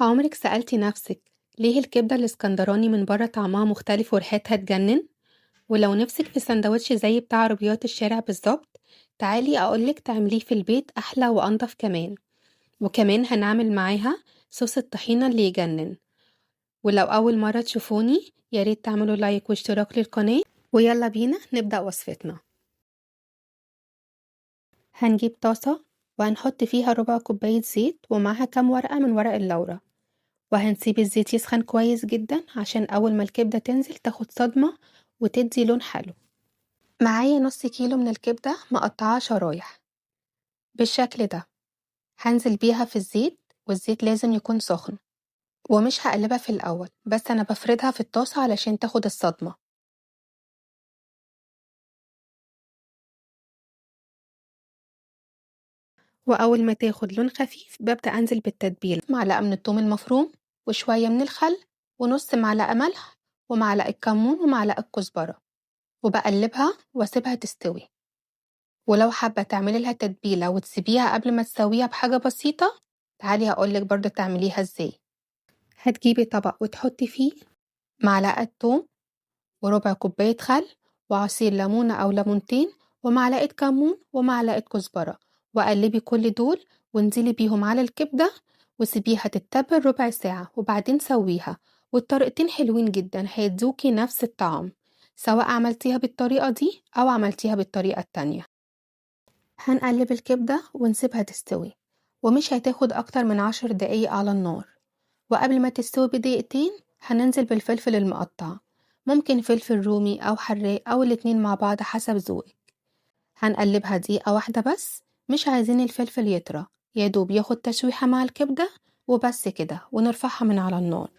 عمرك سألتِ نفسِك ليه الكبدة الإسكندراني من برّه طعمها مختلف وريحتها تجنن؟ ولو نفسِك في ساندوتش زي بتاع عربيات الشارع بالضبط، تعالي أقول لِك تعمليه في البيت أحلى وأنضف كمان، وكمان هنعمل معاها صوص الطحينة اللي يجنن. ولو أول مرة تشوفوني يا ريت تعملوا لايك واشتراك للقناة، ويلا بينا نبدأ وصفتنا. هنجيب طاسة وهنحط فيها ربع كوباية زيت ومعاها كام ورقة من ورق اللورا، وهنسيب الزيت يسخن كويس جدا عشان أول ما الكبدة تنزل تاخد صدمة وتدي لون حلو. معايا نص كيلو من الكبدة مقطعة شرايح بالشكل ده، هنزل بيها في الزيت والزيت لازم يكون سخن، ومش هقلبها في الأول بس أنا بفردها في الطاسة علشان تاخد الصدمة. وأول ما تاخد لون خفيف ببدأ أنزل بالتتبيلة، معلقة من الثوم المفروم وشوية من الخل ونص معلقة ملح ومعلقة كمون ومعلقة كزبرة، وبقلبها واسيبها تستوي. ولو حابة تعملي لها تتبيلة وتسيبيها قبل ما تسويها بحاجة بسيطة، تعالي هقولك برضه تعمليها ازاي. هتجيبي طبق وتحطي فيه معلقة توم وربع كوباية خل وعصير ليمونة أو ليمونتين ومعلقة كمون ومعلقة كزبرة، وقلبي كل دول وانزلي بيهم على الكبدة وسيبيها تتبل ربع ساعة وبعدين سويها. والطريقتين حلوين جدا هيدوكي نفس الطعم، سواء عملتيها بالطريقة دي أو عملتيها بالطريقة التانية. هنقلب الكبدة ونسيبها تستوي، ومش هتاخد أكتر من 10 دقايق على النار. وقبل ما تستوي بدقيقتين هننزل بالفلفل المقطع، ممكن فلفل رومي أو حراق أو الاتنين مع بعض حسب ذوقك. هنقلبها دقيقة واحدة بس، مش عايزين الفلفل يطرى، يادوب ياخد تشويحة مع الكبدة وبس كده، ونرفعها من على النار.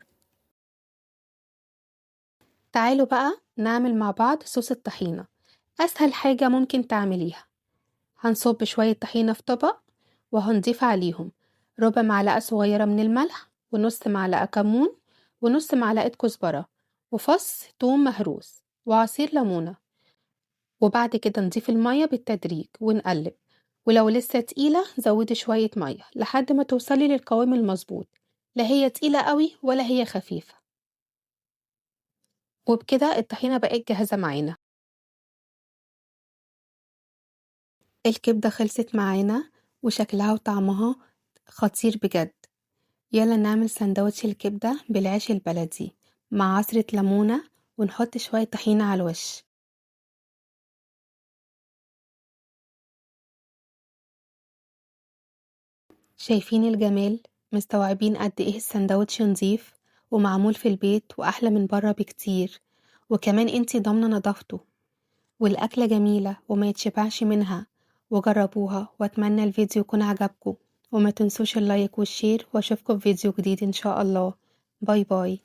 تعالوا بقى نعمل مع بعض صوص الطحينة، أسهل حاجة ممكن تعمليها. هنصب شوية طحينة في طبق وهنضيف عليهم ربع معلقة صغيرة من الملح ونص معلقة كمون ونص معلقة كزبرة وفص توم مهروس وعصير ليمونة، وبعد كده نضيف المية بالتدريج ونقلب. ولو لسه تقيلة زودي شوية مية لحد ما توصلي للقوام المظبوط، لا هي تقيلة قوي ولا هي خفيفة. وبكده الطحينة بقت جاهزة معانا. الكبدة خلصت معانا وشكلها وطعمها خطير بجد. يلا نعمل سندوتش الكبدة بالعيش البلدي مع عصرة ليمونة ونحط شوية طحينة على الوش. شايفين الجمال؟ مستوعبين قد ايه السندوتش نضيف ومعمول في البيت وأحلى من بره بكتير، وكمان انتي ضامنة نضافته. والأكلة جميلة وما يتشبعش منها، وجربوها واتمنى الفيديو يكون عجبكم، وما تنسوش اللايك والشير، واشوفكم في فيديو جديد ان شاء الله. باي باي.